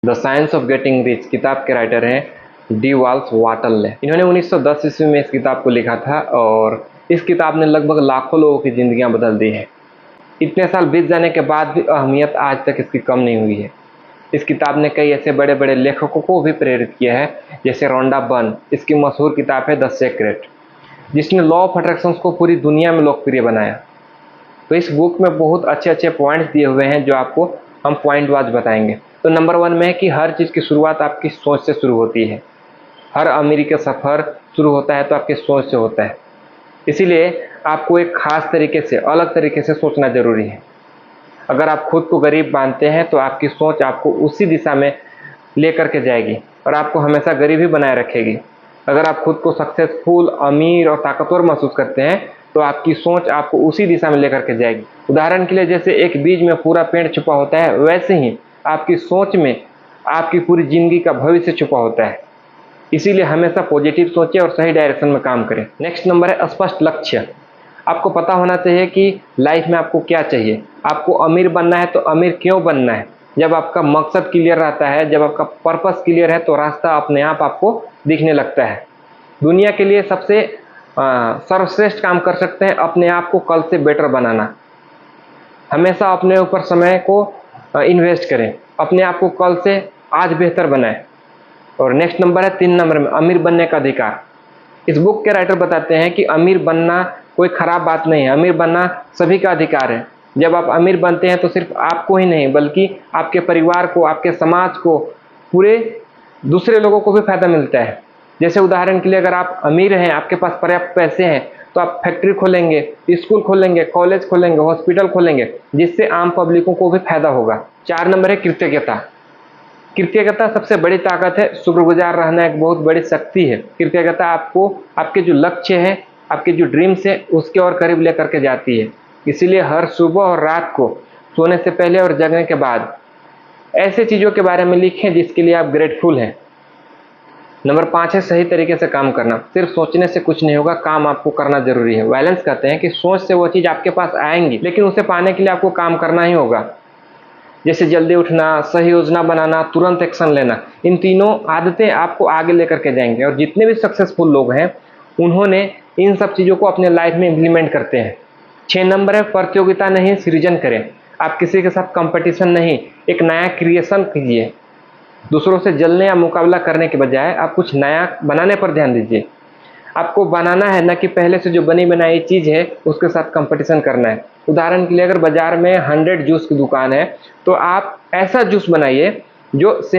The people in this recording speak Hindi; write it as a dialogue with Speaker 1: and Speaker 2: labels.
Speaker 1: The science of getting rich किताब के राइटर हैं डी वाल्स वाटल। इन्होंने 1910 ईस्वी में इस किताब को लिखा था और इस किताब ने लगभग लाखों लोगों की ज़िंदगियां बदल दी हैं। इतने साल बीत जाने के बाद भी अहमियत आज तक इसकी कम नहीं हुई है। इस किताब ने कई ऐसे बड़े बड़े लेखकों को भी प्रेरित किया है, जैसे रोंडा बर्न। इसकी मशहूर किताब है द सीक्रेट, जिसने लॉ ऑफ अट्रैक्शन को पूरी दुनिया में लोकप्रिय बनाया। तो इस बुक में बहुत अच्छे अच्छे पॉइंट्स दिए हुए हैं, जो आपको हम पॉइंट वाइज बताएंगे। तो नंबर 1 में है कि हर चीज़ की शुरुआत आपकी सोच से शुरू होती है। हर अमीरी का सफ़र शुरू होता है तो आपकी सोच से होता है। इसीलिए आपको एक ख़ास तरीके से, अलग तरीके से सोचना ज़रूरी है। अगर आप खुद को गरीब मानते हैं तो आपकी सोच आपको उसी दिशा में ले करके जाएगी और आपको हमेशा गरीब ही बनाए रखेगी। अगर आप खुद को सक्सेसफुल, अमीर और ताकतवर महसूस करते हैं तो आपकी सोच आपको उसी दिशा में लेकर के जाएगी। उदाहरण के लिए, जैसे एक बीज में पूरा पेड़ छुपा होता है, वैसे ही आपकी सोच में आपकी पूरी ज़िंदगी का भविष्य छुपा होता है। इसीलिए हमेशा पॉजिटिव सोचें और सही डायरेक्शन में काम करें। नेक्स्ट नंबर है स्पष्ट लक्ष्य। आपको पता होना चाहिए कि लाइफ में आपको क्या चाहिए। आपको अमीर बनना है तो अमीर क्यों बनना है। जब आपका मकसद क्लियर रहता है, जब आपका पर्पस क्लियर है, तो रास्ता अपने आप आपको दिखने लगता है। दुनिया के लिए सबसे सर्वश्रेष्ठ काम कर सकते हैं अपने आप को कल से बेटर बनाना। हमेशा अपने ऊपर समय को इन्वेस्ट करें, अपने आप को कल से आज बेहतर बनाएं। और नेक्स्ट नंबर है 3 नंबर में अमीर बनने का अधिकार। इस बुक के राइटर बताते हैं कि अमीर बनना कोई ख़राब बात नहीं है, अमीर बनना सभी का अधिकार है। जब आप अमीर बनते हैं तो सिर्फ आपको ही नहीं, बल्कि आपके परिवार को, आपके समाज को, पूरे दूसरे लोगों को भी फ़ायदा मिलता है। जैसे उदाहरण के लिए, अगर आप अमीर हैं, आपके पास पर्याप्त पैसे हैं, तो आप फैक्ट्री खोलेंगे, स्कूल खोलेंगे, कॉलेज खोलेंगे, हॉस्पिटल खोलेंगे, जिससे आम पब्लिकों को भी फायदा होगा। 4 नंबर है कृतज्ञता। कृतज्ञता सबसे बड़ी ताकत है। शुक्रगुजार रहना एक बहुत बड़ी शक्ति है। कृतज्ञता आपको आपके जो लक्ष्य है, आपके जो ड्रीम्स है, उसके और करीब लेकर के जाती है। इसीलिए हर सुबह और रात को सोने से पहले और जगने के बाद ऐसे चीज़ों के बारे में लिखें जिसके लिए आप ग्रेटफुल हैं। नंबर 5 है सही तरीके से काम करना। सिर्फ सोचने से कुछ नहीं होगा, काम आपको करना जरूरी है। वैलेंस कहते हैं कि सोच से वो चीज़ आपके पास आएंगी, लेकिन उसे पाने के लिए आपको काम करना ही होगा। जैसे जल्दी उठना, सही योजना बनाना, तुरंत एक्शन लेना। इन तीनों आदतें आपको आगे लेकर के जाएंगे। और जितने भी सक्सेसफुल लोग हैं, उन्होंने इन सब चीज़ों को अपने लाइफ में इम्प्लीमेंट करते हैं। 6 नंबर है प्रतियोगिता नहीं, सृजन करें। आप किसी के साथ कंपटीशन नहीं, एक नया क्रिएशन कीजिए। दूसरों से जलने या मुकाबला करने के बजाय आप कुछ नया बनाने पर ध्यान दीजिए। आपको बनाना है, न कि पहले से जो बनी बनाई चीज़ है उसके साथ कंपटीशन करना है। उदाहरण के लिए, अगर बाजार में 100 जूस की दुकान है, तो आप ऐसा जूस बनाइए जो